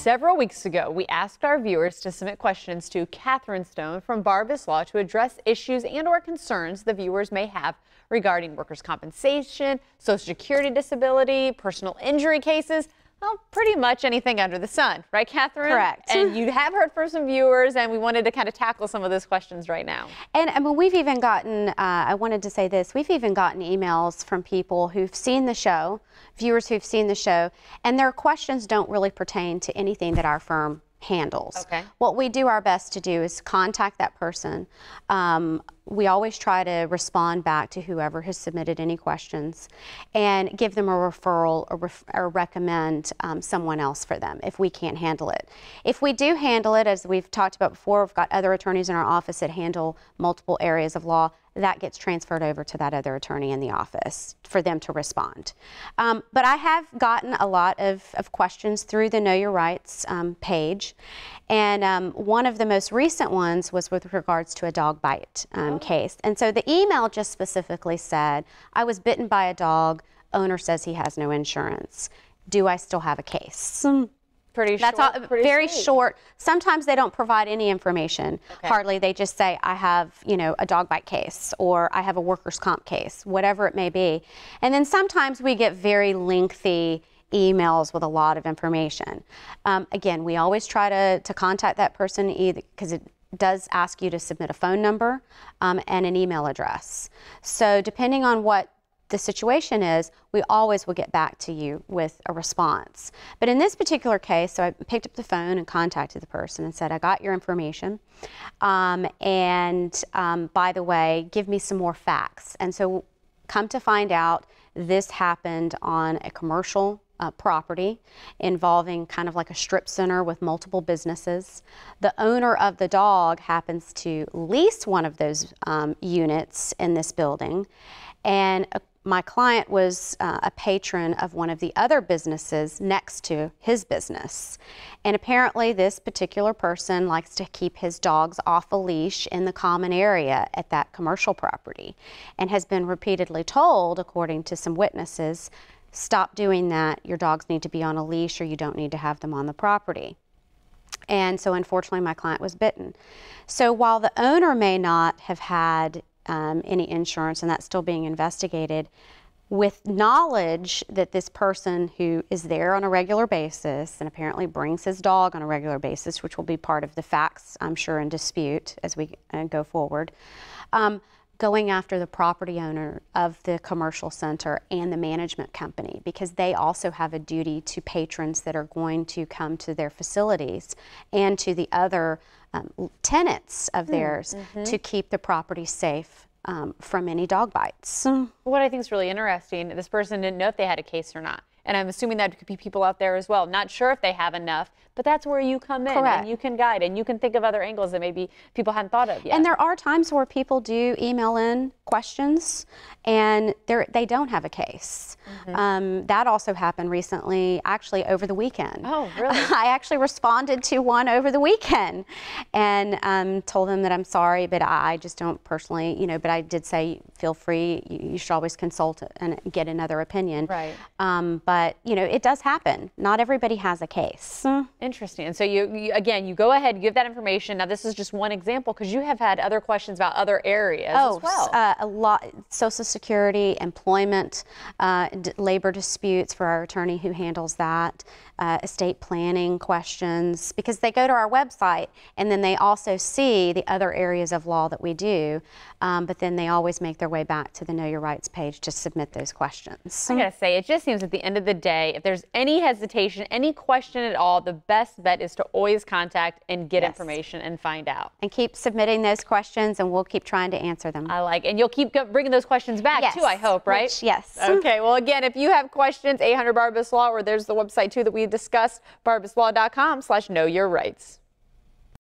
Several weeks ago, we asked our viewers to submit questions to Catherine Stone from Barbas Law to address issues and/or concerns the viewers may have regarding workers' compensation, Social Security disability, personal injury cases. Well, pretty much anything under the sun, right, Catherine? Correct. And you have heard from some viewers, and we wanted to kind of tackle some of those questions right now. And I mean, we've even gotten, I wanted to say this, we've even gotten emails from people who've seen the show, viewers who've seen the show, and their questions don't really pertain to anything that our firm handles. Okay. What we do our best to do is contact that person. We always try to respond back to whoever has submitted any questions and give them a referral or recommend someone else for them if we can't handle it. If we do handle it, as we've talked about before, we've got other attorneys in our office that handle multiple areas of law. That gets transferred over to that other attorney in the office for them to respond. But I have gotten a lot of questions through the Know Your Rights page. And one of the most recent ones was with regards to a dog bite case. And so the email just specifically said, I was bitten by a dog, owner says he has no insurance. Do I still have a case? Pretty That's short, all, pretty very sweet. Short. Sometimes they don't provide any information. Okay. Hardly. They just say, I have, you know, a dog bite case, or I have a workers' comp case, whatever it may be. And then sometimes we get very lengthy emails with a lot of information. Again, we always try to contact that person either because it does ask you to submit a phone number and an email address. So depending on what the situation is, we always will get back to you with a response. But in this particular case, so I picked up the phone and contacted the person and said, I got your information, by the way, give me some more facts. And so come to find out, this happened on a commercial property involving kind of like a strip center with multiple businesses. The owner of the dog happens to lease one of those units in this building, and my client was a patron of one of the other businesses next to his business. And apparently this particular person likes to keep his dogs off a leash in the common area at that commercial property, and has been repeatedly told, according to some witnesses, stop doing that, your dogs need to be on a leash, or you don't need to have them on the property. And so unfortunately my client was bitten. So while the owner may not have had any insurance, and that's still being investigated, with knowledge that this person who is there on a regular basis and apparently brings his dog on a regular basis, which will be part of the facts, I'm sure, in dispute as we go forward, going after the property owner of the commercial center and the management company, because they also have a duty to patrons that are going to come to their facilities and to the other tenants of theirs to keep the property safe from any dog bites. What I think is really interesting, this person didn't know if they had a case or not. And I'm assuming that could be people out there as well, not sure if they have enough, but that's where you come in. Correct. And you can guide, and you can think of other angles that maybe people hadn't thought of yet. And there are times where people do email in questions and they don't have a case. That also happened recently, actually over the weekend. Oh, really? I actually responded to one over the weekend and told them that I'm sorry, but I just don't personally, you know, but I did say, feel free, you should always consult and get another opinion. Right. But, you know, it does happen. Not everybody has a case. Interesting. And so you again, you go ahead, you give that information. Now, this is just one example because you have had other questions about other areas as well. A lot, Social Security, employment, labor disputes for our attorney who handles that, estate planning questions, because they go to our website and then they also see the other areas of law that we do, but then they always make their way back to the Know Your Rights page to submit those questions. I gotta say, it just seems at the end of the day, if there's any hesitation, any question at all, the best bet is to always contact and get information and find out. And keep submitting those questions, and we'll keep trying to answer them. I like, and you'll keep bringing those questions back too, I hope, right? Yes. Okay, well, again, if you have questions, 800 Barbas Law, or there's the website too that we discussed, barbaslaw.com/knowyourrights.